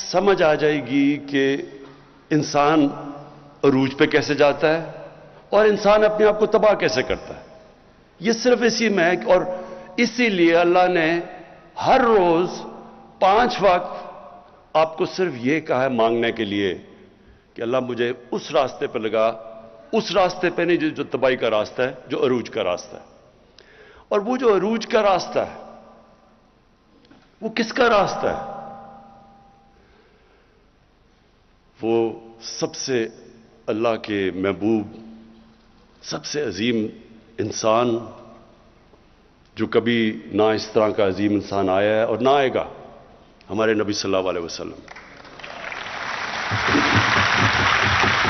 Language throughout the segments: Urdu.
سمجھ آ جائے گی کہ انسان عروج پہ کیسے جاتا ہے اور انسان اپنے آپ کو تباہ کیسے کرتا ہے. یہ صرف اسی میں ہے. اور اسی لیے اللہ نے ہر روز 5 وقت آپ کو صرف یہ کہا ہے مانگنے کے لیے کہ اللہ مجھے اس راستے پہ لگا, اس راستے پہ نہیں جو تباہی کا راستہ ہے, جو عروج کا راستہ ہے. اور وہ جو عروج کا راستہ ہے وہ کس کا راستہ ہے؟ وہ سب سے اللہ کے محبوب, سب سے عظیم انسان, جو کبھی نہ اس طرح کا عظیم انسان آیا ہے اور نہ آئے گا, ہمارے نبی صلی اللہ علیہ وسلم.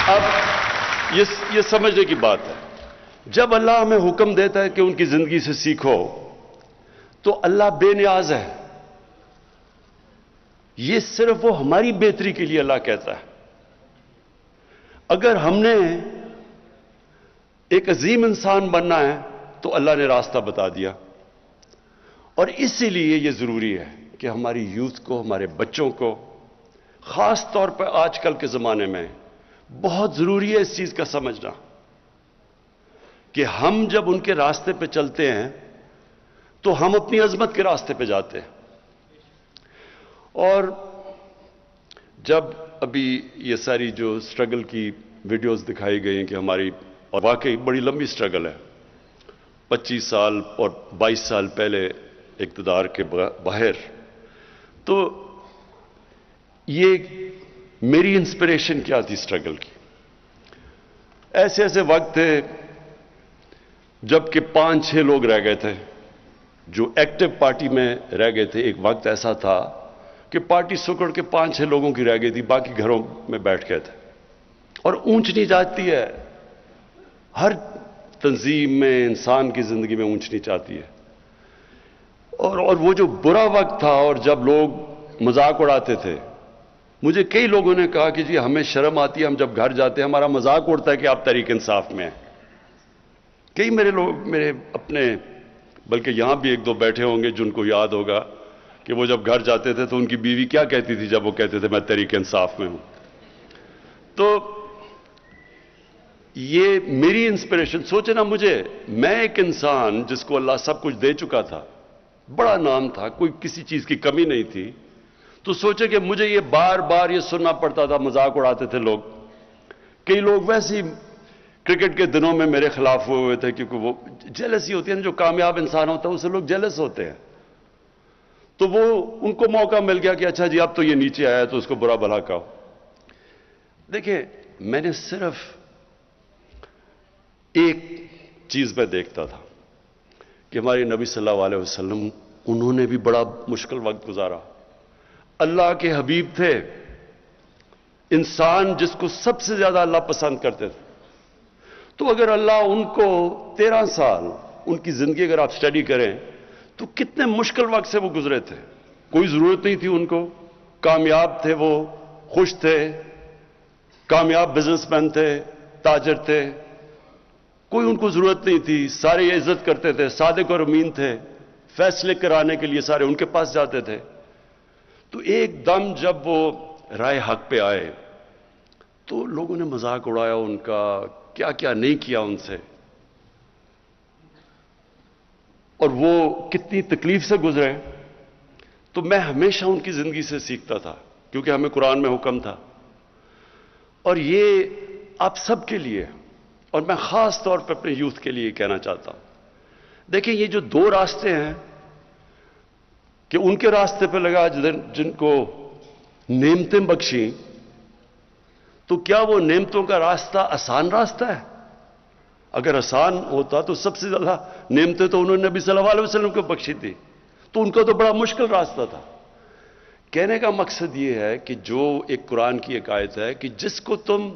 اب یہ سمجھنے کی بات ہے, جب اللہ ہمیں حکم دیتا ہے کہ ان کی زندگی سے سیکھو تو اللہ بے نیاز ہے. یہ صرف وہ ہماری بہتری کے لیے اللہ کہتا ہے. اگر ہم نے ایک عظیم انسان بننا ہے تو اللہ نے راستہ بتا دیا. اور اسی لیے یہ ضروری ہے کہ ہماری یوتھ کو, ہمارے بچوں کو, خاص طور پر آج کل کے زمانے میں بہت ضروری ہے اس چیز کا سمجھنا کہ ہم جب ان کے راستے پہ چلتے ہیں تو ہم اپنی عظمت کے راستے پہ جاتے ہیں. اور جب ابھی یہ ساری جو سٹرگل کی ویڈیوز دکھائی گئی ہیں کہ ہماری, اور واقعی بڑی لمبی سٹرگل ہے, 25 سال اور 22 سال پہلے اقتدار کے باہر, تو یہ میری انسپریشن کیا تھی سٹرگل کی؟ ایسے ایسے وقت تھے جب کہ 5-6 لوگ رہ گئے تھے جو ایکٹیو پارٹی میں رہ گئے تھے. ایک وقت ایسا تھا کہ پارٹی سکڑ کے 5-6 لوگوں کی رہ گئی تھی, باقی گھروں میں بیٹھ گئے تھے. اور اونچ نیچ آتی ہے, ہر تنظیم میں, انسان کی زندگی میں اونچ نیچ آتی ہے. اور وہ جو برا وقت تھا, اور جب لوگ مذاق اڑاتے تھے, مجھے کئی لوگوں نے کہا کہ جی ہمیں شرم آتی ہے, ہم جب گھر جاتے ہیں ہمارا مذاق اڑتا ہے کہ آپ تحریک انصاف میں ہیں. کئی میرے لوگ, میرے اپنے, بلکہ یہاں بھی 1-2 بیٹھے ہوں گے جن کو یاد ہوگا کہ وہ جب گھر جاتے تھے تو ان کی بیوی کیا کہتی تھی جب وہ کہتے تھے میں تحریک انصاف میں ہوں. تو یہ میری انسپریشن, سوچے نا مجھے, میں ایک انسان جس کو اللہ سب کچھ دے چکا تھا, بڑا نام تھا, کوئی کسی چیز کی کمی نہیں تھی, تو سوچے کہ مجھے یہ بار بار یہ سننا پڑتا تھا, مذاق اڑاتے تھے لوگ. کئی لوگ ویسے ہی کرکٹ کے دنوں میں میرے خلاف ہوئے تھے, کیونکہ وہ جیلسی ہوتی ہے نا, جو کامیاب انسان ہوتا ہے اسے لوگ جیلس ہوتے ہیں. تو وہ ان کو موقع مل گیا کہ اچھا جی اب تو یہ نیچے آیا تو اس کو برا بھلا کہو. دیکھیں, میں نے صرف ایک چیز میں دیکھتا تھا کہ ہمارے نبی صلی اللہ علیہ وسلم, انہوں نے بھی بڑا مشکل وقت گزارا. اللہ کے حبیب تھے, انسان جس کو سب سے زیادہ اللہ پسند کرتے تھے. تو اگر اللہ ان کو 13 سال, ان کی زندگی اگر آپ سٹڈی کریں تو کتنے مشکل وقت سے وہ گزرے تھے. کوئی ضرورت نہیں تھی ان کو, کامیاب تھے, وہ خوش تھے, کامیاب بزنس مین تھے, تاجر تھے, کوئی ان کو ضرورت نہیں تھی, سارے عزت کرتے تھے, صادق اور امین تھے, فیصلے کرانے کے لیے سارے ان کے پاس جاتے تھے. تو ایک دم جب وہ رائے حق پہ آئے تو لوگوں نے مذاق اڑایا ان کا, کیا کیا نہیں کیا ان سے, اور وہ کتنی تکلیف سے گزرے. تو میں ہمیشہ ان کی زندگی سے سیکھتا تھا, کیونکہ ہمیں قرآن میں حکم تھا. اور یہ آپ سب کے لیے, اور میں خاص طور پہ اپنے یوتھ کے لیے کہنا چاہتا ہوں. دیکھیں, یہ جو 2 راستے ہیں کہ ان کے راستے پہ لگا جن کو نعمتیں بخشیں, تو کیا وہ نعمتوں کا راستہ آسان راستہ ہے؟ اگر آسان ہوتا تو سب سے زیادہ نعمتیں تو انہوں نے نبی صلی اللہ علیہ وسلم کو بخشی تھی, تو ان کا تو بڑا مشکل راستہ تھا. کہنے کا مقصد یہ ہے کہ جو ایک قرآن کی ایک آیت ہے کہ جس کو تم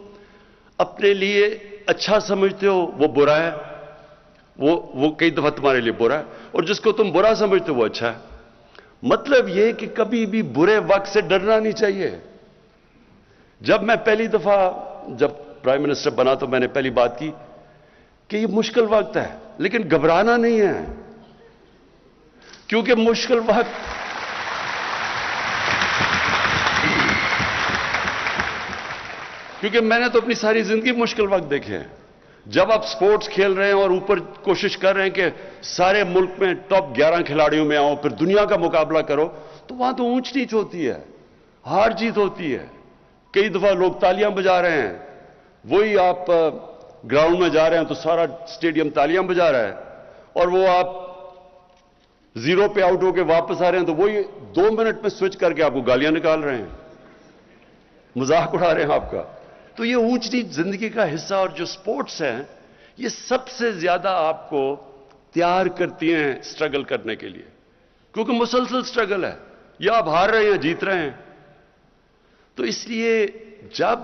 اپنے لیے اچھا سمجھتے ہو وہ برا ہے, وہ کئی دفعہ تمہارے لیے برا ہے, اور جس کو تم برا سمجھتے ہو وہ اچھا ہے. مطلب یہ کہ کبھی بھی برے وقت سے ڈرنا نہیں چاہیے. جب میں پہلی دفعہ جب پرائم منسٹر بنا تو میں نے پہلی بات کی کہ یہ مشکل وقت ہے, لیکن گھبرانا نہیں ہے, کیونکہ مشکل وقت کیونکہ میں نے تو اپنی ساری زندگی مشکل وقت دیکھے ہیں. جب آپ سپورٹس کھیل رہے ہیں اور اوپر کوشش کر رہے ہیں کہ سارے ملک میں ٹاپ 11 کھلاڑیوں میں آؤ، پھر دنیا کا مقابلہ کرو، تو وہاں تو اونچ نیچ ہوتی ہے، ہار جیت ہوتی ہے. کئی دفعہ لوگ تالیاں بجا رہے ہیں، وہی آپ گراؤنڈ میں جا رہے ہیں تو سارا اسٹیڈیم تالیاں بجا رہا ہے، اور وہ آپ 0 پہ آؤٹ ہو کے واپس آ رہے ہیں تو وہی 2 منٹ میں سوئچ کر کے آپ کو گالیاں نکال رہے ہیں، مذاق اڑا رہے ہیں آپ کا. تو یہ اونچ نیچ زندگی کا حصہ، اور جو سپورٹس ہیں یہ سب سے زیادہ آپ کو تیار کرتی ہیں سٹرگل کرنے کے لیے، کیونکہ مسلسل سٹرگل ہے، یا آپ ہار رہے ہیں جیت رہے ہیں. تو اس لیے جب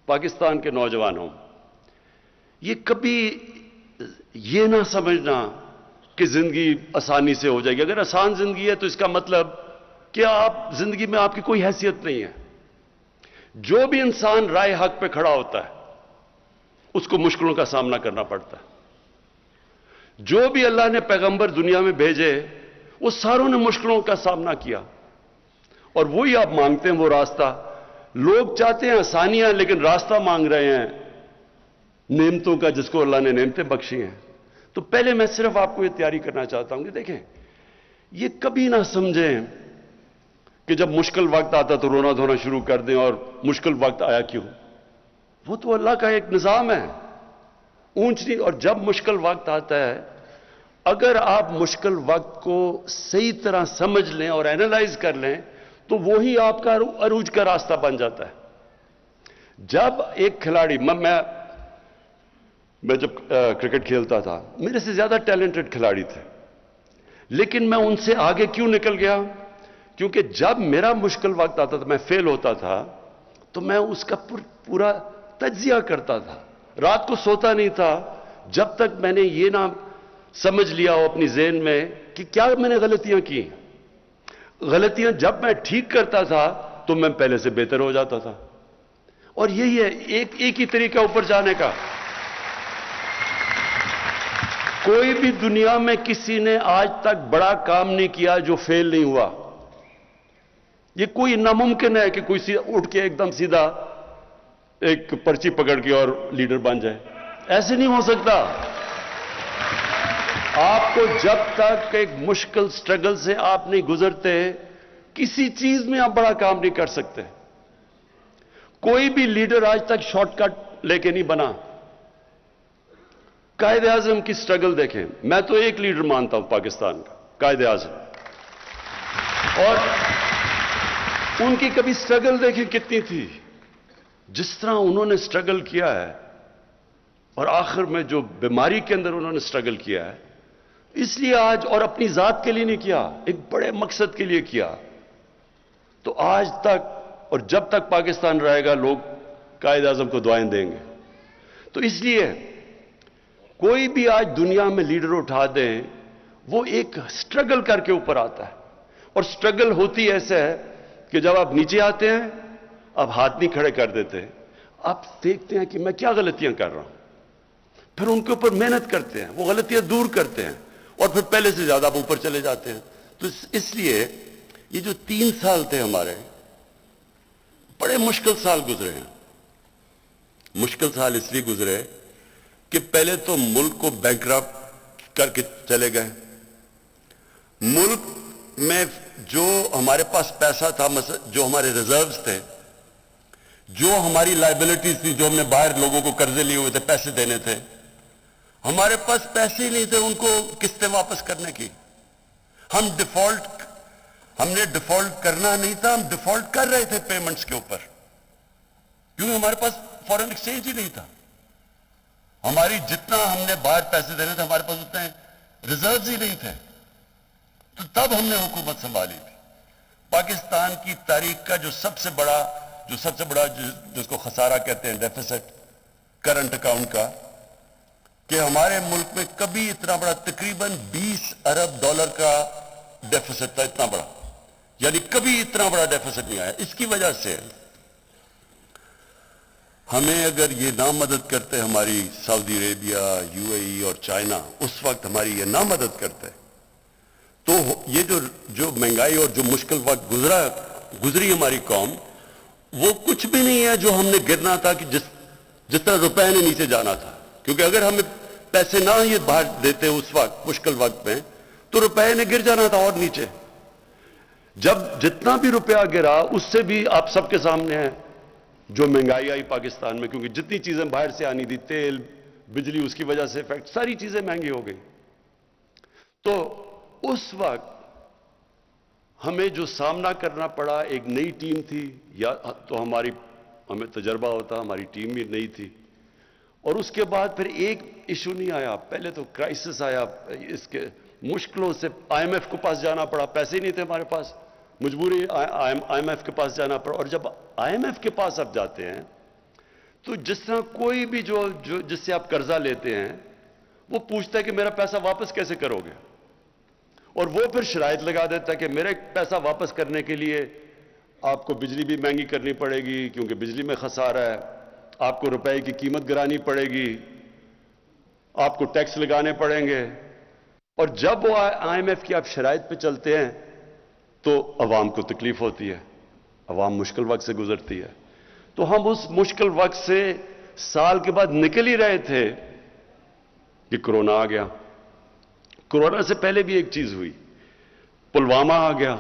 پاکستان کے نوجوانوں یہ کبھی یہ نہ سمجھنا کہ زندگی آسانی سے ہو جائے گی. اگر آسان زندگی ہے تو اس کا مطلب کہ آپ زندگی میں آپ کی کوئی حیثیت نہیں ہے. جو بھی انسان رائے حق پہ کھڑا ہوتا ہے اس کو مشکلوں کا سامنا کرنا پڑتا ہے. جو بھی اللہ نے پیغمبر دنیا میں بھیجے وہ ساروں نے مشکلوں کا سامنا کیا، اور وہی آپ مانگتے ہیں وہ راستہ. لوگ چاہتے ہیں آسانیاں، لیکن راستہ مانگ رہے ہیں نعمتوں کا، جس کو اللہ نے نعمتیں بخشی ہیں. تو پہلے میں صرف آپ کو یہ تیاری کرنا چاہتا ہوں کہ دیکھیں، یہ کبھی نہ سمجھیں کہ جب مشکل وقت آتا تو رونا دھونا شروع کر دیں اور مشکل وقت آیا کیوں. وہ تو اللہ کا ایک نظام ہے، اونچ نیچ. اور جب مشکل وقت آتا ہے، اگر آپ مشکل وقت کو صحیح طرح سمجھ لیں اور اینالائز کر لیں تو وہی آپ کا عروج کا راستہ بن جاتا ہے. جب ایک کھلاڑی، میں جب کرکٹ کھیلتا تھا میرے سے زیادہ ٹیلنٹڈ کھلاڑی تھے، لیکن میں ان سے آگے کیوں نکل گیا؟ کیونکہ جب میرا مشکل وقت آتا تھا، میں فیل ہوتا تھا، تو میں اس کا پورا تجزیہ کرتا تھا. رات کو سوتا نہیں تھا جب تک میں نے یہ نہ سمجھ لیا ہو اپنی ذہن میں کہ کیا میں نے غلطیاں کی. غلطیاں جب میں ٹھیک کرتا تھا تو میں پہلے سے بہتر ہو جاتا تھا. اور یہی ہے ایک ہی طریقہ اوپر جانے کا. کوئی بھی دنیا میں کسی نے آج تک بڑا کام نہیں کیا جو فیل نہیں ہوا. یہ کوئی ناممکن ہے کہ کوئی اٹھ کے ایک دم سیدھا ایک پرچی پکڑ کے اور لیڈر بن جائے. ایسے نہیں ہو سکتا. آپ کو جب تک ایک مشکل سٹرگل سے آپ نہیں گزرتے، کسی چیز میں آپ بڑا کام نہیں کر سکتے. کوئی بھی لیڈر آج تک شارٹ کٹ لے کے نہیں بنا. قائد اعظم کی سٹرگل دیکھیں. میں تو ایک لیڈر مانتا ہوں پاکستان کا، قائد اعظم، اور ان کی کبھی سٹرگل دیکھیں کتنی تھی. جس طرح انہوں نے سٹرگل کیا ہے، اور آخر میں جو بیماری کے اندر انہوں نے سٹرگل کیا ہے، اس لیے آج، اور اپنی ذات کے لیے نہیں کیا، ایک بڑے مقصد کے لیے کیا. تو آج تک اور جب تک پاکستان رہے گا لوگ قائد اعظم کو دعائیں دیں گے. تو اس لیے کوئی بھی آج دنیا میں لیڈر اٹھا دیں، وہ ایک سٹرگل کر کے اوپر آتا ہے. اور سٹرگل ہوتی ایسے ہے کہ جب آپ نیچے آتے ہیں آپ ہاتھ نہیں کھڑے کر دیتے، آپ دیکھتے ہیں کہ میں کیا غلطیاں کر رہا ہوں، پھر ان کے اوپر محنت کرتے ہیں، وہ غلطیاں دور کرتے ہیں، اور پھر پہلے سے زیادہ آپ اوپر چلے جاتے ہیں. تو اس لیے یہ جو 3 سال تھے ہمارے، بڑے مشکل سال گزرے ہیں. مشکل سال اس لیے گزرے کہ پہلے تو ملک کو بینکرپٹ کر کے چلے گئے. ملک میں جو ہمارے پاس پیسہ تھا، جو ہمارے ریزروز تھے، جو ہماری لائبلٹیز تھی، جو ہم نے باہر لوگوں کو قرضے لیے ہوئے تھے، پیسے دینے تھے، ہمارے پاس پیسے ہی نہیں تھے ان کو قسطیں واپس کرنے کی. ہم نے ڈیفالٹ کرنا نہیں تھا، ہم ڈیفالٹ کر رہے تھے پیمنٹس کے اوپر، کیونکہ ہمارے پاس فارن ایکسچینج ہی نہیں تھا. ہماری جتنا ہم نے باہر پیسے دینے تھے، ہمارے پاس اتنے ریزروز ہی نہیں تھے. تو تب ہم نے حکومت سنبھالی تھی. پاکستان کی تاریخ کا جو سب سے بڑا جس کو خسارہ کہتے ہیں، ڈیفیسٹ کرنٹ اکاؤنٹ کا، کہ ہمارے ملک میں کبھی اتنا بڑا، تقریباً 20 ارب ڈالر کا ڈیفیسٹ تھا. اتنا بڑا، یعنی کبھی اتنا بڑا ڈیفیسٹ نہیں آیا. اس کی وجہ سے ہمیں اگر یہ نہ مدد کرتے ہماری سعودی عربیہ، UAE اور چائنا، اس وقت ہماری یہ نہ مدد کرتے، تو یہ جو مہنگائی اور جو مشکل وقت گزری ہماری قوم، وہ کچھ بھی نہیں ہے جو ہم نے گرنا تھا کہ جس طرح روپے نے نیچے جانا تھا. کیونکہ اگر ہمیں پیسے نہ یہ باہر دیتے اس وقت مشکل وقت میں تو روپے نے گر جانا تھا اور نیچے. جب جتنا بھی روپیہ گرا اس سے بھی آپ سب کے سامنے ہے جو مہنگائی آئی پاکستان میں, کیونکہ جتنی چیزیں باہر سے آنی تھی, تیل, بجلی, اس کی وجہ سے افیکٹ, ساری چیزیں مہنگی ہو گئی. تو اس وقت ہمیں جو سامنا کرنا پڑا, ایک نئی ٹیم تھی, یا تو ہمیں تجربہ ہوتا, ہماری ٹیم بھی نئی تھی, اور اس کے بعد پھر ایک ایشو نہیں آیا. پہلے تو کرائسس آیا, اس کے مشکلوں سے آئی ایم ایف کے پاس جانا پڑا, پیسے نہیں تھے ہمارے پاس, مجبوری آئی ایم ایف کے پاس جانا پڑا. اور جب آئی ایم ایف کے پاس آپ جاتے ہیں تو جس طرح کوئی بھی جس سے آپ قرضہ لیتے ہیں وہ پوچھتا ہے کہ میرا پیسہ واپس کیسے کرو گے, اور وہ پھر شرائط لگا دیتا ہے کہ میرے پیسہ واپس کرنے کے لیے آپ کو بجلی بھی مہنگی کرنی پڑے گی کیونکہ بجلی میں خسارہ ہے, آپ کو روپے کی قیمت گرانی پڑے گی, آپ کو ٹیکس لگانے پڑیں گے. اور جب وہ آئی ایم ایف کی آپ شرائط پہ چلتے ہیں تو عوام کو تکلیف ہوتی ہے, عوام مشکل وقت سے گزرتی ہے. تو ہم اس مشکل وقت سے سال کے بعد نکل ہی رہے تھے کہ کرونا آ گیا. کرونا سے پہلے بھی ایک چیز ہوئی, پلوامہ آ گیا.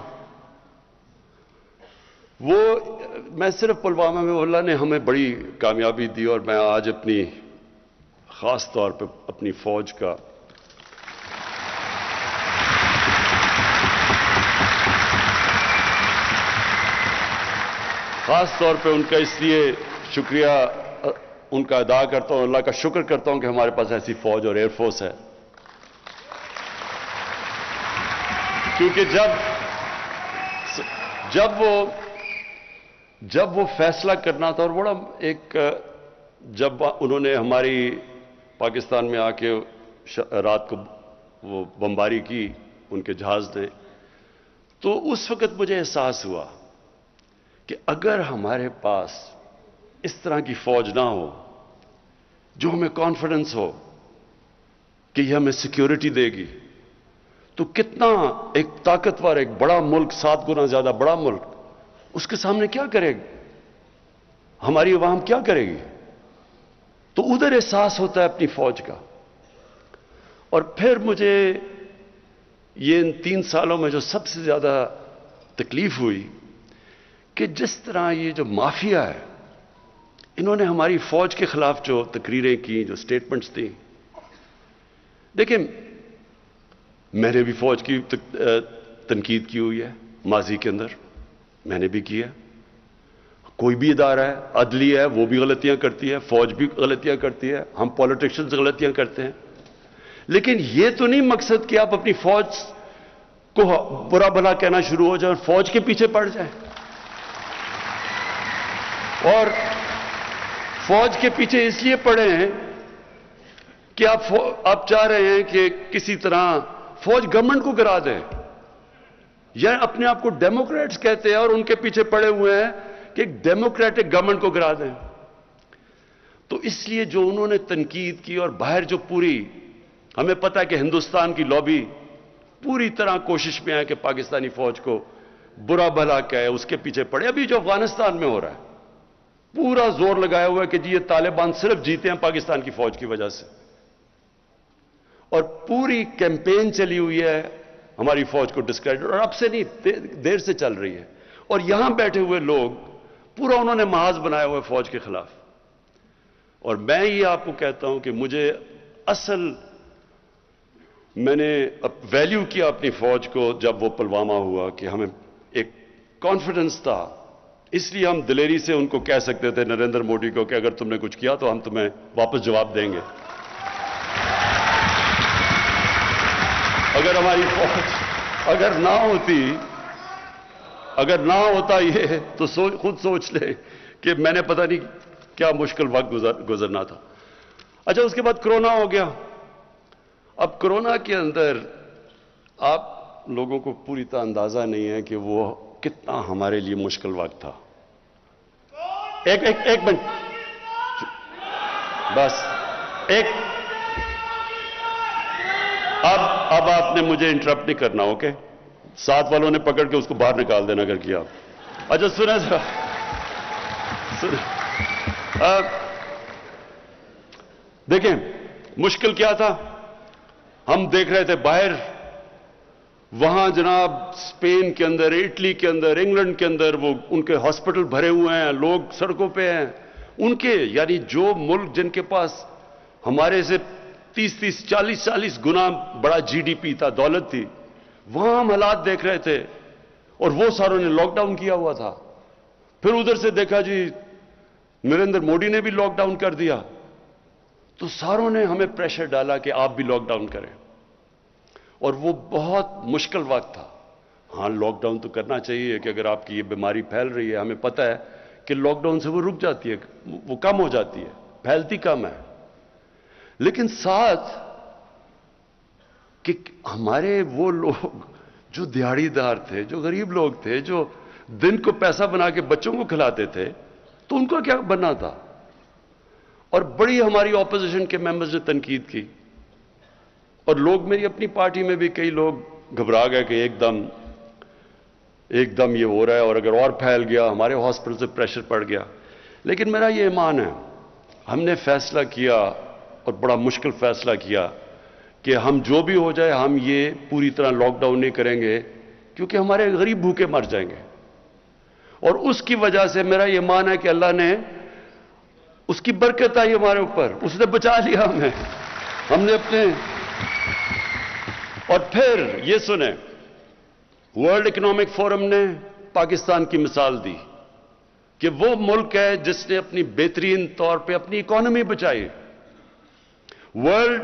وہ میں صرف پلوامہ میں اللہ نے ہمیں بڑی کامیابی دی, اور میں آج اپنی خاص طور پہ اپنی فوج کا خاص طور پہ ان کا اس لیے شکریہ ان کا ادا کرتا ہوں, اللہ کا شکر کرتا ہوں کہ ہمارے پاس ایسی فوج اور ایئر فورس ہے. کیونکہ جب وہ فیصلہ کرنا تھا, اور بڑا ایک جب انہوں نے ہماری پاکستان میں آ کے رات کو وہ بمباری کی ان کے جہاز نے, تو اس وقت مجھے احساس ہوا کہ اگر ہمارے پاس اس طرح کی فوج نہ ہو جو ہمیں کانفیڈنس ہو کہ یہ ہمیں سیکیورٹی دے گی, تو کتنا ایک طاقتور, ایک بڑا ملک, 7 گنا زیادہ بڑا ملک, اس کے سامنے کیا کرے گی, ہماری عوام کیا کرے گی. تو ادھر احساس ہوتا ہے اپنی فوج کا. اور پھر مجھے یہ ان 3 سالوں میں جو سب سے زیادہ تکلیف ہوئی کہ جس طرح یہ جو مافیا ہے, انہوں نے ہماری فوج کے خلاف جو تقریریں کی, جو سٹیٹمنٹس دی. دیکھیں, میں نے بھی فوج کی تنقید کی ہوئی ہے ماضی کے اندر, میں نے بھی کیا. کوئی بھی ادارہ ہے, عدلیہ ہے, وہ بھی غلطیاں کرتی ہے, فوج بھی غلطیاں کرتی ہے, ہم پولیٹیشنز غلطیاں کرتے ہیں. لیکن یہ تو نہیں مقصد کہ آپ اپنی فوج کو برا بھلا کہنا شروع ہو جائیں اور فوج کے پیچھے پڑ جائیں. اور فوج کے پیچھے اس لیے پڑے ہیں کہ آپ چاہ رہے ہیں کہ کسی طرح فوج گورنمنٹ کو گرا دیں, یا اپنے آپ کو ڈیموکریٹس کہتے ہیں اور ان کے پیچھے پڑے ہوئے ہیں کہ ایک ڈیموکریٹک گورنمنٹ کو گرا دیں. تو اس لیے جو انہوں نے تنقید کی, اور باہر جو پوری ہمیں پتہ ہے کہ ہندوستان کی لابی پوری طرح کوشش میں ہے کہ پاکستانی فوج کو برا بھلا کہے, اس کے پیچھے پڑے. ابھی جو افغانستان میں ہو رہا ہے, پورا زور لگایا ہوا ہے کہ جی یہ طالبان صرف جیتے ہیں پاکستان کی فوج کی وجہ سے, اور پوری کیمپین چلی ہوئی ہے ہماری فوج کو ڈسکریڈٹ, اور اب سے نہیں دیر سے چل رہی ہے. اور یہاں بیٹھے ہوئے لوگ پورا انہوں نے محاذ بنایا ہوا ہے فوج کے خلاف. اور میں یہ آپ کو کہتا ہوں کہ مجھے میں نے ویلیو کیا اپنی فوج کو جب وہ پلوامہ ہوا, کہ ہمیں ایک کانفیڈنس تھا, اس لیے ہم دلیری سے ان کو کہہ سکتے تھے, نریندر مودی کو, کہ اگر تم نے کچھ کیا تو ہم تمہیں واپس جواب دیں گے. اگر ہماری فوج اگر نہ ہوتا یہ, تو خود سوچ لیں کہ میں نے پتہ نہیں کیا مشکل وقت گزرنا تھا. اچھا, اس کے بعد کرونا ہو گیا. اب کرونا کے اندر آپ لوگوں کو پوری طرح اندازہ نہیں ہے کہ وہ کتنا ہمارے لیے مشکل وقت تھا. ایک منٹ بس, اب آپ نے مجھے انٹرپٹ نہیں کرنا, اوکے؟ ساتھ والوں نے پکڑ کے اس کو باہر نکال دینا اگر کیا. اچھا سنیں ذرا, دیکھیں مشکل کیا تھا. ہم دیکھ رہے تھے باہر وہاں جناب اسپین کے اندر, اٹلی کے اندر, انگلینڈ کے اندر وہ ان کے ہاسپٹل بھرے ہوئے ہیں, لوگ سڑکوں پہ ہیں. ان کے یعنی جو ملک جن کے پاس ہمارے سے 30 40 گنا بڑا جی ڈی پی تھا, دولت تھی, وہاں ہم حالات دیکھ رہے تھے اور وہ ساروں نے لاک ڈاؤن کیا ہوا تھا. پھر ادھر سے دیکھا جی نریندر مودی نے بھی لاک ڈاؤن کر دیا, تو ساروں نے ہمیں پریشر ڈالا کہ آپ بھی لاک ڈاؤن کریں. اور وہ بہت مشکل وقت تھا. ہاں لاک ڈاؤن تو کرنا چاہیے کہ اگر آپ کی یہ بیماری پھیل رہی ہے, ہمیں پتہ ہے کہ لاک ڈاؤن سے وہ رک جاتی ہے, وہ کم ہو جاتی ہے, پھیلتی کم ہے. لیکن ساتھ کہ ہمارے وہ لوگ جو دیہڑی دار تھے, جو غریب لوگ تھے, جو دن کو پیسہ بنا کے بچوں کو کھلاتے تھے, تو ان کو کیا بننا تھا. اور بڑی ہماری اپوزیشن کے ممبرز نے تنقید کی, اور لوگ میری اپنی پارٹی میں بھی کئی لوگ گھبرا گئے کہ ایک دم یہ ہو رہا ہے, اور اگر اور پھیل گیا ہمارے ہاسپٹل سے پریشر پڑ گیا. لیکن میرا یہ ایمان ہے, ہم نے فیصلہ کیا اور بڑا مشکل فیصلہ کیا کہ ہم جو بھی ہو جائے ہم یہ پوری طرح لاک ڈاؤن نہیں کریں گے, کیونکہ ہمارے غریب بھوکے مر جائیں گے. اور اس کی وجہ سے میرا یہ ایمان ہے کہ اللہ نے اس کی برکت آئی ہمارے اوپر, اس نے بچا لیا ہمیں. ہم نے اپنے اور پھر یہ سنیں, ورلڈ اکنامک فورم نے پاکستان کی مثال دی کہ وہ ملک ہے جس نے اپنی بہترین طور پہ اپنی اکانومی بچائی. ورلڈ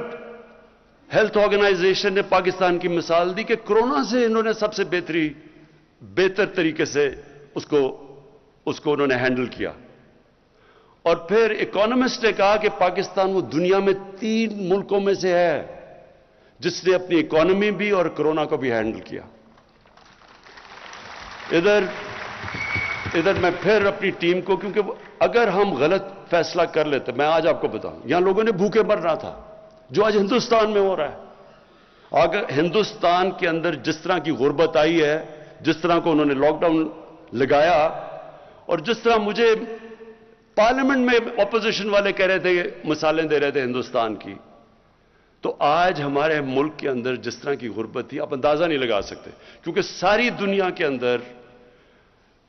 ہیلتھ آرگنائزیشن نے پاکستان کی مثال دی کہ کرونا سے انہوں نے سب سے بہتر طریقے سے اس کو انہوں نے ہینڈل کیا. اور پھر اکانومسٹ نے کہا کہ پاکستان وہ دنیا میں 3 ملکوں میں سے ہے جس نے اپنی اکانومی بھی اور کرونا کو بھی ہینڈل کیا. ادھر میں پھر اپنی ٹیم کو, کیونکہ اگر ہم غلط فیصلہ کر لیتے, میں آج آپ کو بتاؤں, یہاں لوگوں نے بھوکے مرنا تھا, جو آج ہندوستان میں ہو رہا ہے. اگر ہندوستان کے اندر جس طرح کی غربت آئی ہے, جس طرح کو انہوں نے لاک ڈاؤن لگایا, اور جس طرح مجھے پارلیمنٹ میں اپوزیشن والے کہہ رہے تھے, مثالیں دے رہے تھے ہندوستان کی, تو آج ہمارے ملک کے اندر جس طرح کی غربت تھی آپ اندازہ نہیں لگا سکتے. کیونکہ ساری دنیا کے اندر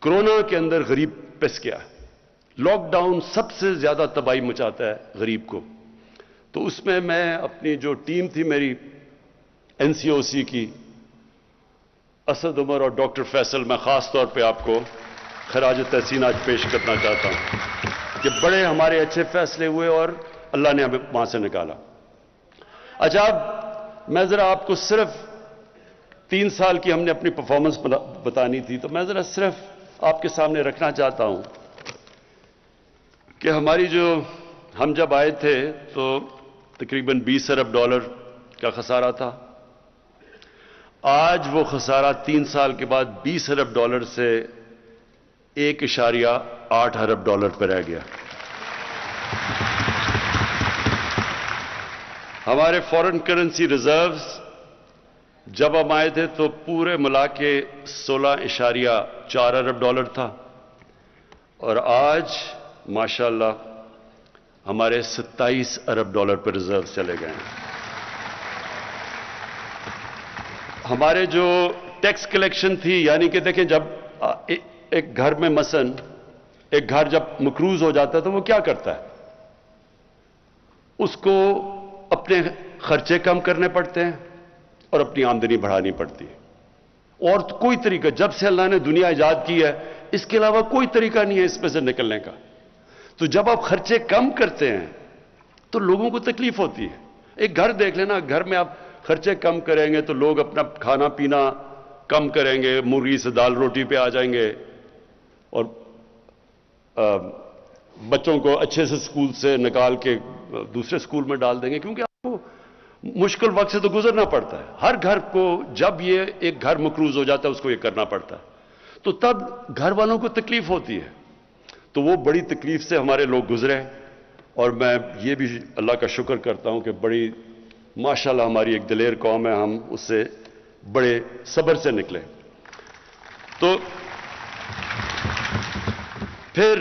کرونا کے اندر غریب پس گیا. لاک ڈاؤن سب سے زیادہ تباہی مچاتا ہے غریب کو. تو اس میں اپنی جو ٹیم تھی میری این سی او سی کی, اسد عمر اور ڈاکٹر فیصل, میں خاص طور پہ آپ کو خراج تحسین آج پیش کرنا چاہتا ہوں کہ بڑے ہمارے اچھے فیصلے ہوئے اور اللہ نے ہمیں وہاں سے نکالا. اچھا, میں ذرا آپ کو صرف 3 سال کی ہم نے اپنی پرفارمنس بتانی تھی, تو میں ذرا صرف آپ کے سامنے رکھنا چاہتا ہوں کہ ہم جب آئے تھے تو تقریباً $20 ارب کا خسارہ تھا. آج وہ خسارہ 3 سال کے بعد $20 ارب سے $1.8 ارب پہ رہ گیا. ہمارے فورن کرنسی ریزروز جب ہم آئے تھے تو پورے ملا کے $16.4 ارب تھا, اور آج ماشاءاللہ ہمارے $27 ارب پہ ریزرو چلے گئے ہیں. ہمارے جو ٹیکس کلیکشن تھی, یعنی کہ دیکھیں جب ایک گھر میں مثلا ایک گھر جب مقروض ہو جاتا ہے تو وہ کیا کرتا ہے, اس کو اپنے خرچے کم کرنے پڑتے ہیں اور اپنی آمدنی بڑھانی پڑتی ہے. اور کوئی طریقہ, جب سے اللہ نے دنیا ایجاد کی ہے اس کے علاوہ کوئی طریقہ نہیں ہے اس میں سے نکلنے کا. تو جب آپ خرچے کم کرتے ہیں تو لوگوں کو تکلیف ہوتی ہے. ایک گھر دیکھ لینا, گھر میں آپ خرچے کم کریں گے تو لوگ اپنا کھانا پینا کم کریں گے, مرغی سے دال روٹی پہ آ جائیں گے, اور بچوں کو اچھے سے اسکول سے نکال کے دوسرے اسکول میں ڈال دیں گے, کیونکہ آپ کو مشکل وقت سے تو گزرنا پڑتا ہے. ہر گھر کو جب یہ ایک گھر مقروض ہو جاتا ہے اس کو یہ کرنا پڑتا ہے, تو تب گھر والوں کو تکلیف ہوتی ہے. تو وہ بڑی تکلیف سے ہمارے لوگ گزرے, اور میں یہ بھی اللہ کا شکر کرتا ہوں کہ بڑی ماشاءاللہ ہماری ایک دلیر قوم ہے, ہم اس سے بڑے صبر سے نکلے. تو پھر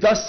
10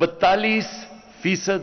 42%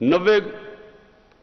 90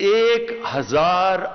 1000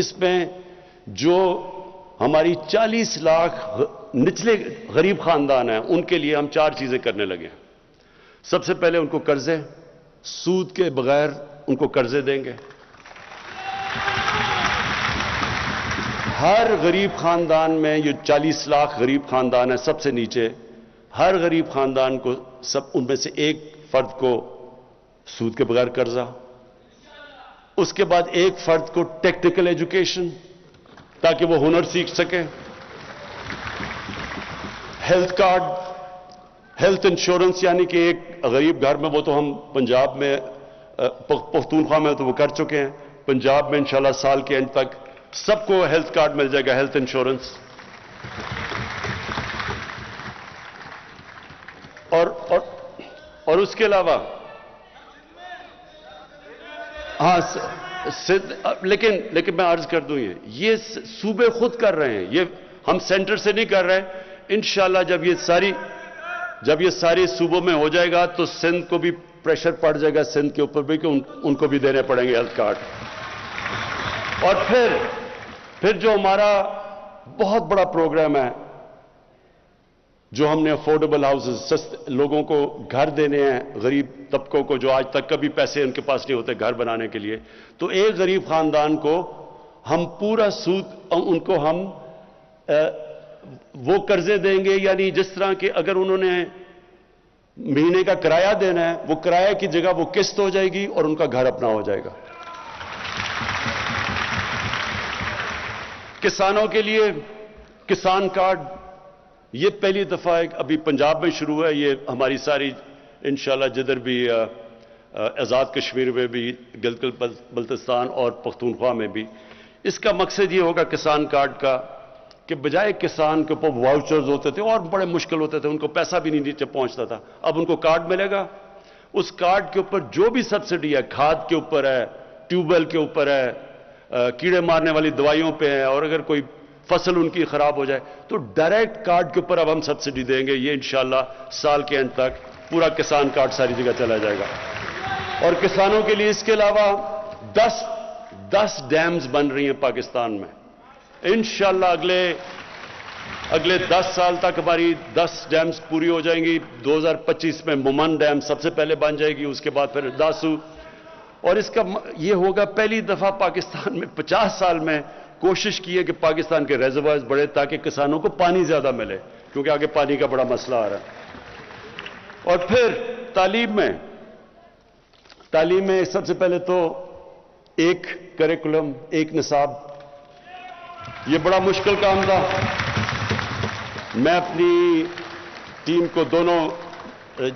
اس میں جو ہماری 40 لاکھ نچلے غریب خاندان ہیں ان کے لیے ہم 4 چیزیں کرنے لگے ہیں. سب سے پہلے ان کو قرضے، سود کے بغیر ان کو قرضے دیں گے. ہر غریب خاندان میں، یہ 40 لاکھ غریب خاندان ہیں سب سے نیچے، ہر غریب خاندان کو ان میں سے ایک فرد کو سود کے بغیر قرضہ. اس کے بعد ایک فرد کو ٹیکنیکل ایجوکیشن تاکہ وہ ہنر سیکھ سکے. ہیلتھ کارڈ، ہیلتھ انشورنس، یعنی کہ ایک غریب گھر میں، وہ تو ہم پنجاب میں پختونخوا میں تو وہ کر چکے ہیں، پنجاب میں انشاءاللہ سال کے اینڈ تک سب کو ہیلتھ کارڈ مل جائے گا، ہیلتھ انشورنس. اور اس کے علاوہ ہاں لیکن میں عرض کر دوں، یہ صوبے خود کر رہے ہیں، یہ ہم سینٹر سے نہیں کر رہے. انشاءاللہ جب یہ ساری صوبوں میں ہو جائے گا تو سندھ کو بھی پریشر پڑ جائے گا، سندھ کے اوپر بھی، کہ ان کو بھی دینے پڑیں گے ہیلتھ کارڈ. اور پھر جو ہمارا بہت بڑا پروگرام ہے، جو ہم نے افورڈیبل ہاؤسز، لوگوں کو گھر دینے ہیں، غریب طبقوں کو جو آج تک کبھی پیسے ان کے پاس نہیں ہوتے گھر بنانے کے لیے، تو ایک غریب خاندان کو ہم پورا سود ان کو ہم وہ قرضے دیں گے. یعنی جس طرح کہ اگر انہوں نے مہینے کا کرایہ دینا ہے، وہ کرایہ کی جگہ وہ قسط ہو جائے گی اور ان کا گھر اپنا ہو جائے گا. کسانوں کے لیے کسان کارڈ، یہ پہلی دفعہ ابھی پنجاب میں شروع ہے. یہ ہماری ساری انشاءاللہ جدھر بھی آزاد کشمیر میں بھی، گلگت بلتستان اور پختونخوا میں بھی، اس کا مقصد یہ ہوگا کسان کارڈ کا کہ بجائے کسان کے اوپر واؤچرز ہوتے تھے اور بڑے مشکل ہوتے تھے، ان کو پیسہ بھی نہیں نیچے پہنچتا تھا، اب ان کو کارڈ ملے گا. اس کارڈ کے اوپر جو بھی سبسڈی ہے، کھاد کے اوپر ہے، ٹیوب ویل کے اوپر ہے، کیڑے مارنے والی دوائیوں پہ ہے، اور اگر کوئی فصل ان کی خراب ہو جائے تو ڈائریکٹ کارڈ کے اوپر اب ہم سبسڈی دیں گے. یہ انشاءاللہ سال کے اینڈ تک پورا کسان کارڈ ساری جگہ چلا جائے گا. اور کسانوں کے لیے اس کے علاوہ 10 ڈیمز بن رہی ہیں پاکستان میں. انشاءاللہ اگلے 10 سال تک ہماری 10 ڈیمز پوری ہو جائیں گی. 2025 میں مومن ڈیم سب سے پہلے بن جائے گی، اس کے بعد پھر داسو. اور اس کا یہ ہوگا پہلی دفعہ پاکستان میں 50 سال میں کوشش کی ہے کہ پاکستان کے ریزروائرز بڑھے تاکہ کسانوں کو پانی زیادہ ملے، کیونکہ آگے پانی کا بڑا مسئلہ آ رہا ہے. اور پھر تعلیم میں سب سے پہلے تو ایک کریکولم، ایک نصاب. یہ بڑا مشکل کام تھا. میں اپنی ٹیم کو، دونوں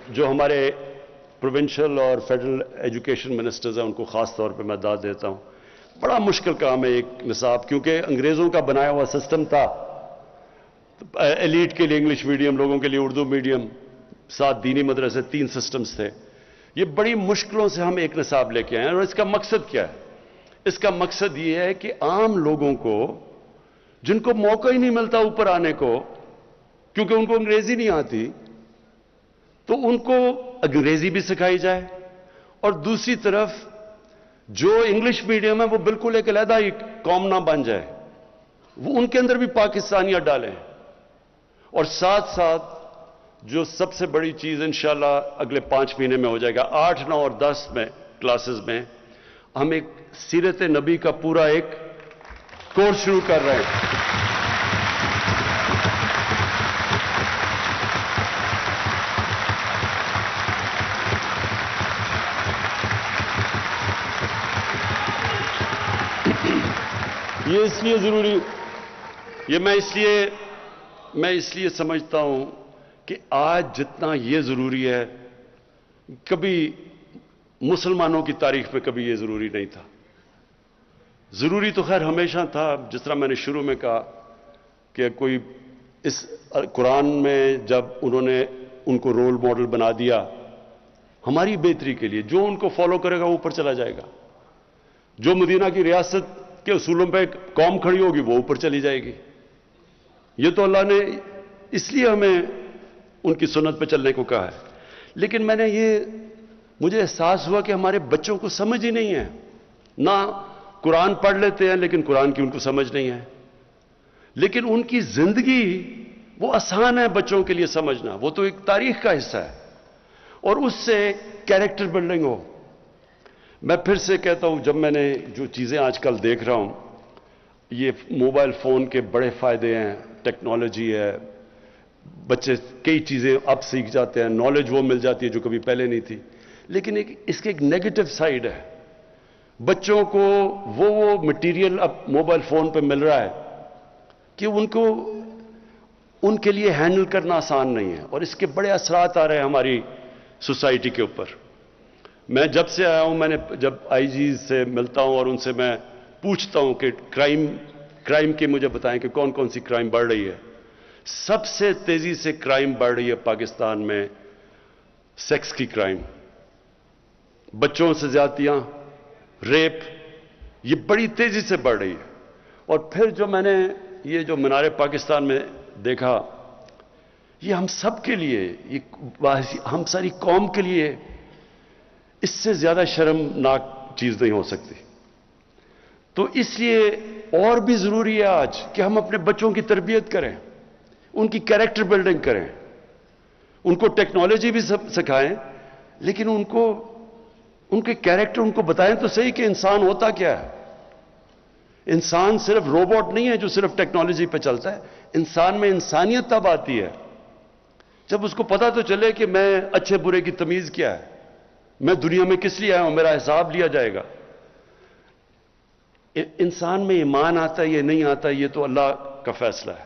جو ہمارے پروونشل اور فیڈرل ایجوکیشن منسٹرز ہیں، ان کو خاص طور پہ میں داد دیتا ہوں. بڑا مشکل کام ہے ایک نصاب، کیونکہ انگریزوں کا بنایا ہوا سسٹم تھا. ایلیٹ کے لیے انگلش میڈیم، لوگوں کے لیے اردو میڈیم، 7 دینی مدرسے، 3 سسٹمز تھے. یہ بڑی مشکلوں سے ہم ایک نصاب لے کے آئے ہیں. اور اس کا مقصد کیا ہے؟ اس کا مقصد یہ ہے کہ عام لوگوں کو، جن کو موقع ہی نہیں ملتا اوپر آنے کو کیونکہ ان کو انگریزی نہیں آتی، تو ان کو انگریزی بھی سکھائی جائے، اور دوسری طرف جو انگلش میڈیم ہے وہ بالکل ایک علیحدہ ہی قوم نہ بن جائے، وہ ان کے اندر بھی پاکستانیت ڈالیں. اور ساتھ ساتھ جو سب سے بڑی چیز انشاءاللہ اگلے 5 مہینے میں ہو جائے گا، 8، 9 اور 10 میں کلاسز میں ہم ایک سیرت نبی کا پورا ایک کورس شروع کر رہے ہیں. یہ اس لیے ضروری، یہ میں اس لیے سمجھتا ہوں کہ آج جتنا یہ ضروری ہے، کبھی مسلمانوں کی تاریخ میں کبھی یہ ضروری نہیں تھا. ضروری تو خیر ہمیشہ تھا، جس طرح میں نے شروع میں کہا کہ کوئی اس قرآن میں جب انہوں نے ان کو رول ماڈل بنا دیا ہماری بہتری کے لیے، جو ان کو فالو کرے گا وہ اوپر چلا جائے گا. جو مدینہ کی ریاست کے اصولوں پہ قوم کھڑی ہوگی وہ اوپر چلی جائے گی. یہ تو اللہ نے اس لیے ہمیں ان کی سنت پہ چلنے کو کہا ہے. لیکن مجھے احساس ہوا کہ ہمارے بچوں کو سمجھ ہی نہیں ہے، نہ قرآن پڑھ لیتے ہیں لیکن قرآن کی ان کو سمجھ نہیں ہے. لیکن ان کی زندگی وہ آسان ہے بچوں کے لیے سمجھنا, وہ تو ایک تاریخ کا حصہ ہے, اور اس سے کیریکٹر بلڈنگ ہو. میں پھر سے کہتا ہوں, جب میں نے جو چیزیں آج کل دیکھ رہا ہوں, یہ موبائل فون کے بڑے فائدے ہیں, ٹیکنالوجی ہے, بچے کئی چیزیں اب سیکھ جاتے ہیں, نالج وہ مل جاتی ہے جو کبھی پہلے نہیں تھی. لیکن اس کے ایک نیگیٹو سائیڈ ہے. بچوں کو وہ مٹیریل اب موبائل فون پہ مل رہا ہے کہ ان کے لیے ہینڈل کرنا آسان نہیں ہے, اور اس کے بڑے اثرات آ رہے ہیں ہماری سوسائٹی کے اوپر. میں جب سے آیا ہوں, میں نے جب آئی جی سے ملتا ہوں اور ان سے میں پوچھتا ہوں کہ کرائم کے مجھے بتائیں کہ کون کون سی کرائم بڑھ رہی ہے. سب سے تیزی سے کرائم بڑھ رہی ہے پاکستان میں سیکس کی کرائم, بچوں سے زیادتیاں, ریپ, یہ بڑی تیزی سے بڑھ رہی ہے. اور پھر جو میں نے یہ جو مینار پاکستان میں دیکھا, یہ ہم سب کے لیے, یہ ہم ساری قوم کے لیے اس سے زیادہ شرمناک چیز نہیں ہو سکتی. تو اس لیے اور بھی ضروری ہے آج کہ ہم اپنے بچوں کی تربیت کریں, ان کی کیریکٹر بلڈنگ کریں, ان کو ٹیکنالوجی بھی سکھائیں, لیکن ان کے کیریکٹر ان کو بتائیں تو صحیح کہ انسان ہوتا کیا ہے. انسان صرف روبوٹ نہیں ہے جو صرف ٹیکنالوجی پہ چلتا ہے. انسان میں انسانیت تب آتی ہے جب اس کو پتا تو چلے کہ میں اچھے برے کی تمیز کیا ہے, میں دنیا میں کس لیے آیا ہوں, میرا حساب لیا جائے گا. انسان میں ایمان آتا ہے یہ نہیں آتا, یہ تو اللہ کا فیصلہ ہے.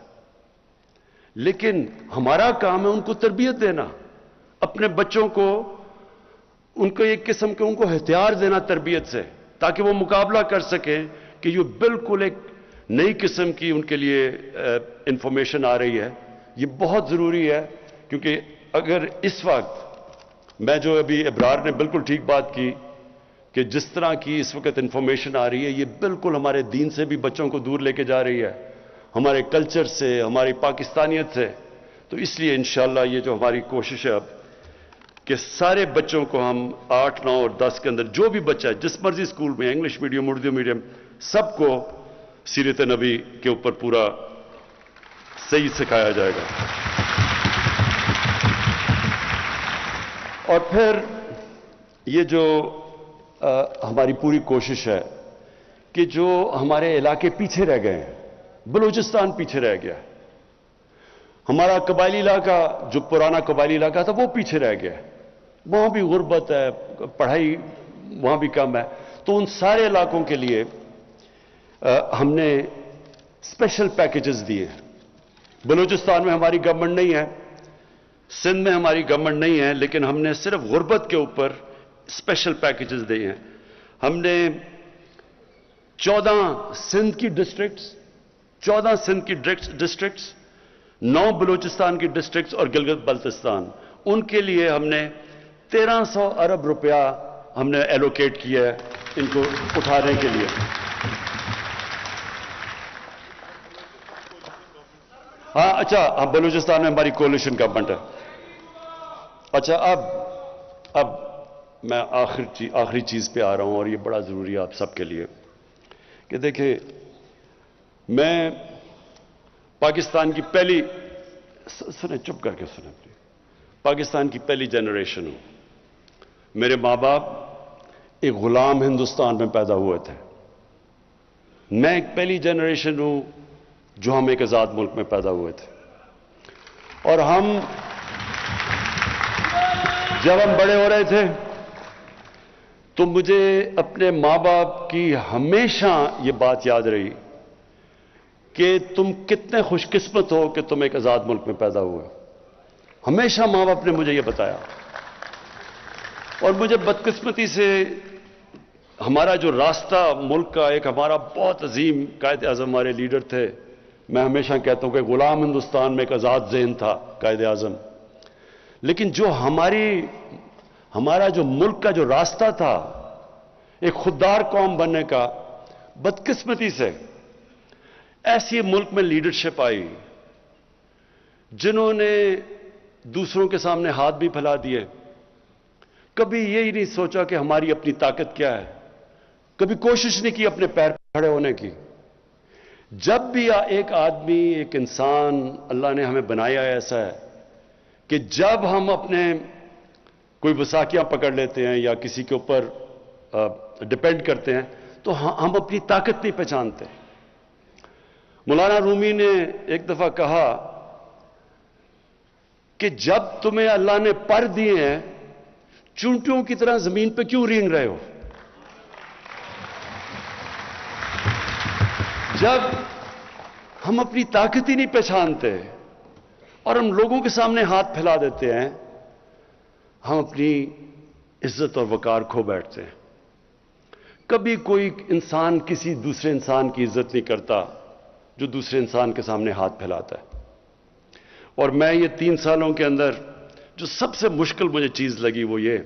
لیکن ہمارا کام ہے ان کو تربیت دینا, اپنے بچوں کو ان کو ایک قسم کے ان کو ہتھیار دینا تربیت سے, تاکہ وہ مقابلہ کر سکیں کہ یہ بالکل ایک نئی قسم کی ان کے لیے انفارمیشن آ رہی ہے. یہ بہت ضروری ہے, کیونکہ اگر اس وقت میں جو ابھی ابرار نے بالکل ٹھیک بات کی کہ جس طرح کی اس وقت انفارمیشن آ رہی ہے, یہ بالکل ہمارے دین سے بھی بچوں کو دور لے کے جا رہی ہے, ہمارے کلچر سے, ہماری پاکستانیت سے. تو اس لیے انشاءاللہ یہ جو ہماری کوشش ہے اب کہ سارے بچوں کو ہم 8, 9 اور 10 کے اندر جو بھی بچہ ہے جس مرضی اسکول میں, انگلش میڈیم, اردو میڈیم, سب کو سیرت نبی کے اوپر پورا صحیح سکھایا جائے گا. اور پھر یہ جو ہماری پوری کوشش ہے کہ جو ہمارے علاقے پیچھے رہ گئے ہیں, بلوچستان پیچھے رہ گیا, ہمارا قبائلی علاقہ جو پرانا قبائلی علاقہ تھا وہ پیچھے رہ گیا, وہاں بھی غربت ہے, پڑھائی وہاں بھی کم ہے. تو ان سارے علاقوں کے لیے ہم نے اسپیشل پیکیجز دیے. بلوچستان میں ہماری گورنمنٹ نہیں ہے, سندھ میں ہماری گورنمنٹ نہیں ہے, لیکن ہم نے صرف غربت کے اوپر اسپیشل پیکیجز دیے ہیں. ہم نے 14 سندھ کی ڈسٹرکٹس, 9 بلوچستان کی ڈسٹرکٹس اور گلگت بلتستان, ان کے لیے ہم نے 1300 ارب روپیہ ہم نے ایلوکیٹ کیا ہے ان کو اٹھانے کے لیے. ہاں اچھا, بلوچستان میں ہماری کولیشن گورنمنٹ ہے. اچھا, اب میں آخری چیز پہ آ رہا ہوں, اور یہ بڑا ضروری ہے آپ سب کے لیے کہ دیکھیں, میں پاکستان کی پہلی چپ کر کے سنیں پاکستان کی پہلی جنریشن ہوں. میرے ماں باپ ایک غلام ہندوستان میں پیدا ہوئے تھے. میں ایک پہلی جنریشن ہوں جو ہم ایک آزاد ملک میں پیدا ہوئے تھے. اور جب ہم بڑے ہو رہے تھے تو مجھے اپنے ماں باپ کی ہمیشہ یہ بات یاد رہی کہ تم کتنے خوش قسمت ہو کہ تم ایک آزاد ملک میں پیدا ہوئے. ہمیشہ ماں باپ نے مجھے یہ بتایا. اور مجھے بدقسمتی سے ہمارا جو راستہ ملک کا, ایک ہمارا بہت عظیم قائد اعظم ہمارے لیڈر تھے, میں ہمیشہ کہتا ہوں کہ غلام ہندوستان میں ایک آزاد ذہن تھا قائد اعظم, لیکن جو ہمارا جو ملک کا جو راستہ تھا ایک خوددار قوم بننے کا, بدقسمتی سے ایسی ملک میں لیڈرشپ آئی جنہوں نے دوسروں کے سامنے ہاتھ بھی پھیلا دیے, کبھی یہی نہیں سوچا کہ ہماری اپنی طاقت کیا ہے, کبھی کوشش نہیں کی اپنے پیر پہ کھڑے ہونے کی. جب بھی ایک آدمی، ایک انسان اللہ نے ہمیں بنایا ایسا ہے کہ جب ہم اپنے کوئی وساکیاں پکڑ لیتے ہیں یا کسی کے اوپر ڈپینڈ کرتے ہیں تو ہم اپنی طاقت نہیں پہچانتے. مولانا رومی نے ایک دفعہ کہا کہ جب تمہیں اللہ نے پر دیے ہیں چونٹیوں کی طرح زمین پہ کیوں رینگ رہے ہو؟ جب ہم اپنی طاقت ہی نہیں پہچانتے اور ہم لوگوں کے سامنے ہاتھ پھیلا دیتے ہیں، ہم اپنی عزت اور وقار کھو بیٹھتے ہیں. کبھی کوئی انسان کسی دوسرے انسان کی عزت نہیں کرتا جو دوسرے انسان کے سامنے ہاتھ پھیلاتا ہے. اور میں یہ 3 سالوں کے اندر جو سب سے مشکل مجھے چیز لگی وہ یہ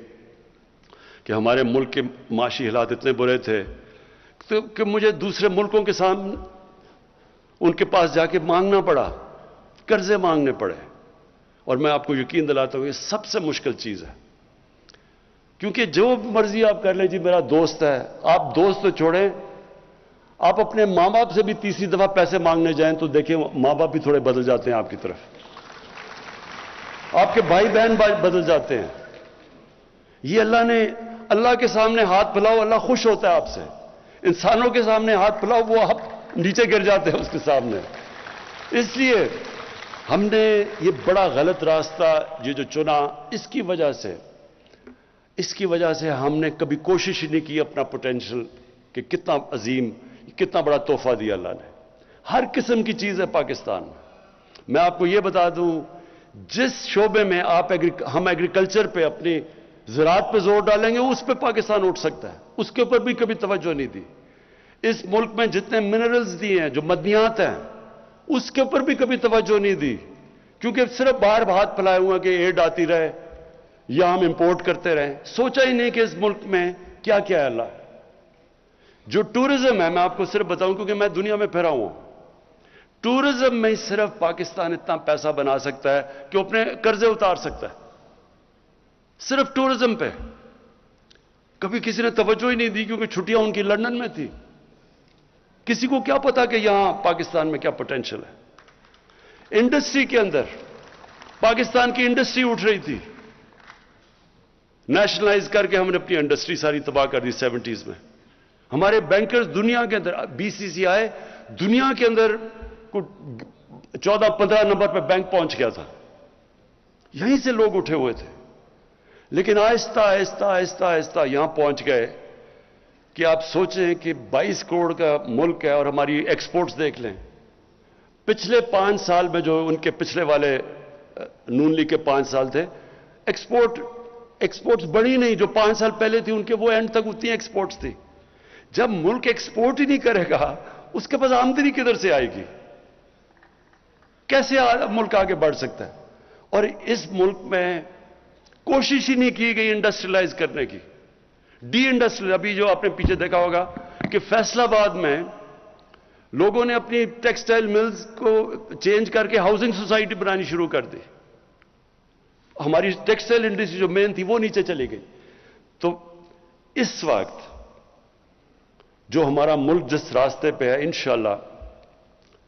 کہ ہمارے ملک کے معاشی حالات اتنے برے تھے کہ مجھے دوسرے ملکوں کے سامنے ان کے پاس جا کے مانگنا پڑا، قرضے مانگنے پڑے. اور میں آپ کو یقین دلاتا ہوں یہ سب سے مشکل چیز ہے، کیونکہ جو مرضی آپ کر لیں، جی میرا دوست ہے، آپ دوست تو چھوڑیں، آپ اپنے ماں باپ سے بھی تیسری دفعہ پیسے مانگنے جائیں تو دیکھیں ماں باپ بھی تھوڑے بدل جاتے ہیں آپ کی طرف، آپ کے بھائی بہن بدل جاتے ہیں. یہ اللہ کے سامنے ہاتھ پھیلاؤ، اللہ خوش ہوتا ہے آپ سے. انسانوں کے سامنے ہاتھ پھیلاؤ، وہ آپ نیچے گر جاتے ہیں اس کے سامنے. اس لیے ہم نے یہ بڑا غلط راستہ یہ جو چنا، اس کی وجہ سے ہم نے کبھی کوشش ہی نہیں کی اپنا پوٹینشل کہ کتنا عظیم، کتنا بڑا تحفہ دیا اللہ نے. ہر قسم کی چیز ہے پاکستان میں. میں آپ کو یہ بتا دوں، جس شعبے میں ہم ایگریکلچر پہ، اپنی زراعت پہ زور ڈالیں گے اس پہ پاکستان اٹھ سکتا ہے. اس کے اوپر بھی کبھی توجہ نہیں دی. اس ملک میں جتنے منرلز دیے ہیں، جو معدنیات ہیں، اس کے اوپر بھی کبھی توجہ نہیں دی، کیونکہ صرف باہر ہاتھ پھیلائے ہوئے کہ ایڈ آتی رہے یا ہم امپورٹ کرتے رہیں. سوچا ہی نہیں کہ اس ملک میں کیا کیا ہے اللہ. جو ٹورزم ہے، میں آپ کو صرف بتاؤں کیونکہ میں دنیا میں پھرا ہوں، ٹورزم میں صرف پاکستان اتنا پیسہ بنا سکتا ہے کہ وہ اپنے قرضے اتار سکتا ہے، صرف ٹورزم پہ. کبھی کسی نے توجہ ہی نہیں دی کیونکہ چھٹیاں ان کی لندن میں تھی. کسی کو کیا پتا کہ یہاں پاکستان میں کیا پوٹینشل ہے. انڈسٹری کے اندر پاکستان کی انڈسٹری اٹھ رہی تھی، نیشنلائز کر کے ہم نے اپنی انڈسٹری ساری تباہ کر دی 70s میں. ہمارے بینکرز دنیا کے اندر، BCCI دنیا کے اندر 14-15 نمبر پہ بینک پہنچ گیا تھا. یہیں سے لوگ اٹھے ہوئے تھے، لیکن آہستہ آہستہ آہستہ آہستہ یہاں پہنچ گئے کہ آپ سوچیں کہ 22 کروڑ کا ملک ہے اور ہماری ایکسپورٹس دیکھ لیں. پچھلے 5 سال میں جو ان کے پچھلے والے نون لیگ کے 5 سال تھے، ایکسپورٹس بڑھی نہیں. جو 5 سال پہلے تھی ان کے وہ اینڈ تک اتنی ایکسپورٹس تھی. جب ملک ایکسپورٹ ہی نہیں کرے گا اس کے پاس آمدنی کدھر سے آئے گی؟ کیسے ملک آگے بڑھ سکتا ہے؟ اور اس ملک میں کوشش ہی نہیں کی گئی انڈسٹریلائز کرنے کی. ڈی انڈسٹریل، ابھی جو آپ نے پیچھے دیکھا ہوگا کہ فیصل آباد میں لوگوں نے اپنی ٹیکسٹائل ملز کو چینج کر کے ہاؤسنگ سوسائٹی بنانی شروع کر دی. ہماری ٹیکسٹائل انڈسٹری جو مین تھی وہ نیچے چلی گئی. تو اس وقت جو ہمارا ملک جس راستے پہ ہے، انشاءاللہ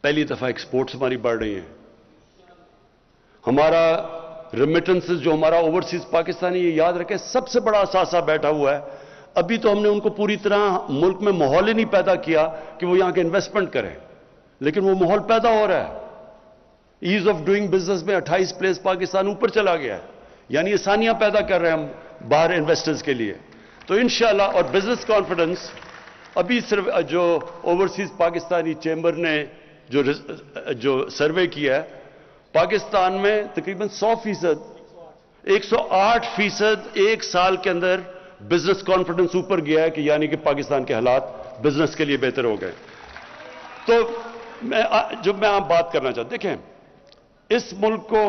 پہلی دفعہ ایکسپورٹس ہماری بڑھ رہی ہیں. ہمارا ریمیٹنسز جو ہمارا اوورسیز پاکستانی، یہ یاد رکھیں سب سے بڑا اثاثہ بیٹھا ہوا ہے. ابھی تو ہم نے ان کو پوری طرح ملک میں ماحول ہی نہیں پیدا کیا کہ وہ یہاں کے انویسٹمنٹ کریں، لیکن وہ ماحول پیدا ہو رہا ہے. ایز آف ڈوئنگ بزنس میں 28 پلیس پاکستان اوپر چلا گیا ہے. یعنی آسانیاں پیدا کر رہے ہیں ہم باہر انویسٹرز کے لیے. تو انشاءاللہ، اور بزنس کانفیڈنس ابھی صرف جو اوورسیز پاکستانی چیمبر نے جو سروے کیا ہے، پاکستان میں تقریباً 100%، 108% ایک سال کے اندر بزنس کانفیڈنس اوپر گیا ہے، کہ یعنی کہ پاکستان کے حالات بزنس کے لیے بہتر ہو گئے. تو میں آپ بات کرنا چاہتا ہوں، دیکھیں اس ملک کو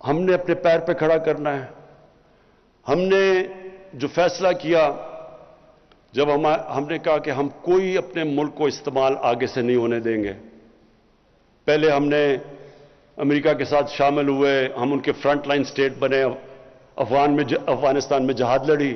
ہم نے اپنے پیر پہ کھڑا کرنا ہے. ہم نے جو فیصلہ کیا، جب ہم نے کہا کہ ہم کوئی اپنے ملک کو استعمال آگے سے نہیں ہونے دیں گے. پہلے ہم نے امریکہ کے ساتھ شامل ہوئے، ہم ان کے فرنٹ لائن سٹیٹ بنے، افغانستان میں جہاد لڑی.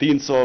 300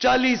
40